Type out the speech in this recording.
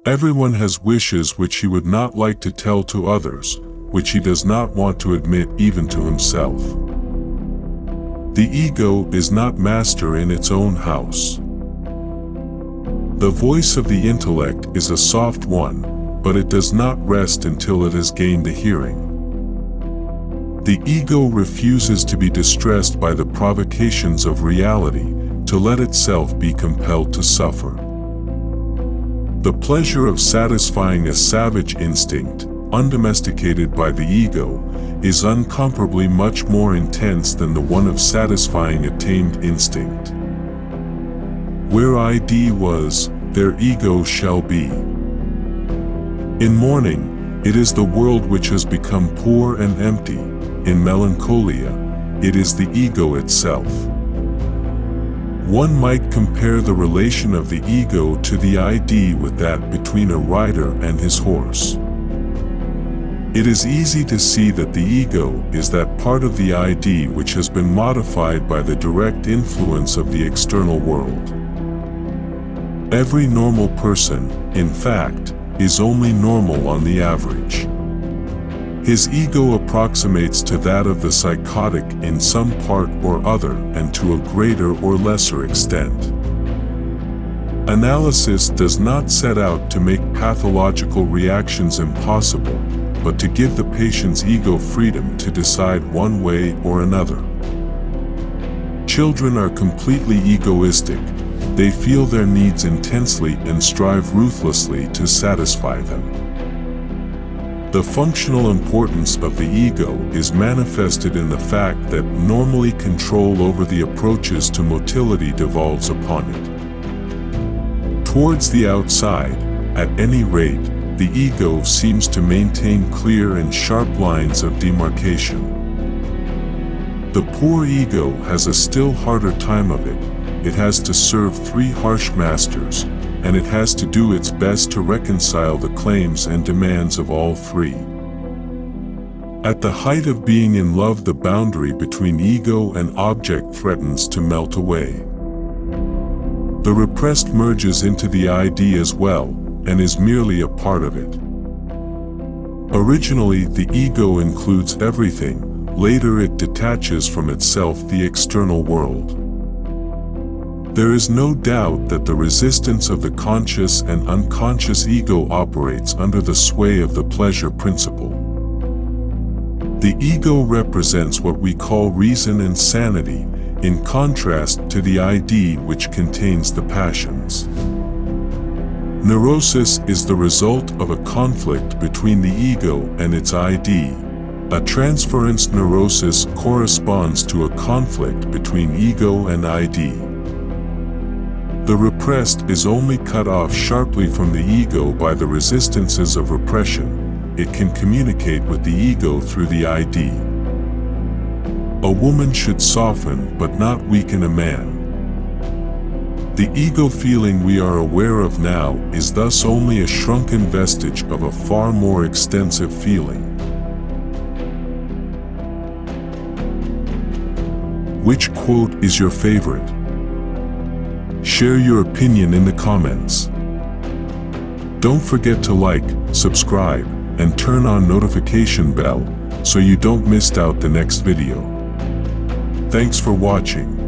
Everyone has wishes which he would not like to tell to others, which he does not want to admit even to himself. The ego is not master in its own house. The voice of the intellect is a soft one, but it does not rest until it has gained a hearing. The ego refuses to be distressed by the provocations of reality, to let itself be compelled to suffer. The pleasure of satisfying a savage instinct, undomesticated by the ego, is incomparably much more intense than the one of satisfying a tamed instinct. Where ID was, their ego shall be. In mourning, it is the world which has become poor and empty. In melancholia, it is the ego itself. One might compare the relation of the ego to the ID with that between a rider and his horse. It is easy to see that the ego is that part of the ID which has been modified by the direct influence of the external world. Every normal person, in fact, is only normal on the average. His ego approximates to that of the psychotic in some part or other and to a greater or lesser extent. Analysis does not set out to make pathological reactions impossible, but to give the patient's ego freedom to decide one way or another. Children are completely egoistic. They feel their needs intensely and strive ruthlessly to satisfy them. The functional importance of the ego is manifested in the fact that normally control over the approaches to motility devolves upon it. Towards the outside, at any rate, the ego seems to maintain clear and sharp lines of demarcation. The poor ego has a still harder time of it. It has to serve three harsh masters, and it has to do its best to reconcile the claims and demands of all three. At the height of being in love, the boundary between ego and object threatens to melt away. The repressed merges into the ID as well, and is merely a part of it. Originally, the ego includes everything. Later it detaches from itself the external world. There is no doubt that the resistance of the conscious and unconscious ego operates under the sway of the pleasure principle. The ego represents what we call reason and sanity, in contrast to the ID which contains the passions. Neurosis is the result of a conflict between the ego and its ID. A transference neurosis corresponds to a conflict between ego and ID. The repressed is only cut off sharply from the ego by the resistances of repression. It can communicate with the ego through the ID. A woman should soften but not weaken a man. The ego feeling we are aware of now is thus only a shrunken vestige of a far more extensive feeling. Which quote is your favorite? Share your opinion in the comments. Don't forget to like, subscribe, and turn on notification bell so you don't miss out the next video. Thanks for watching.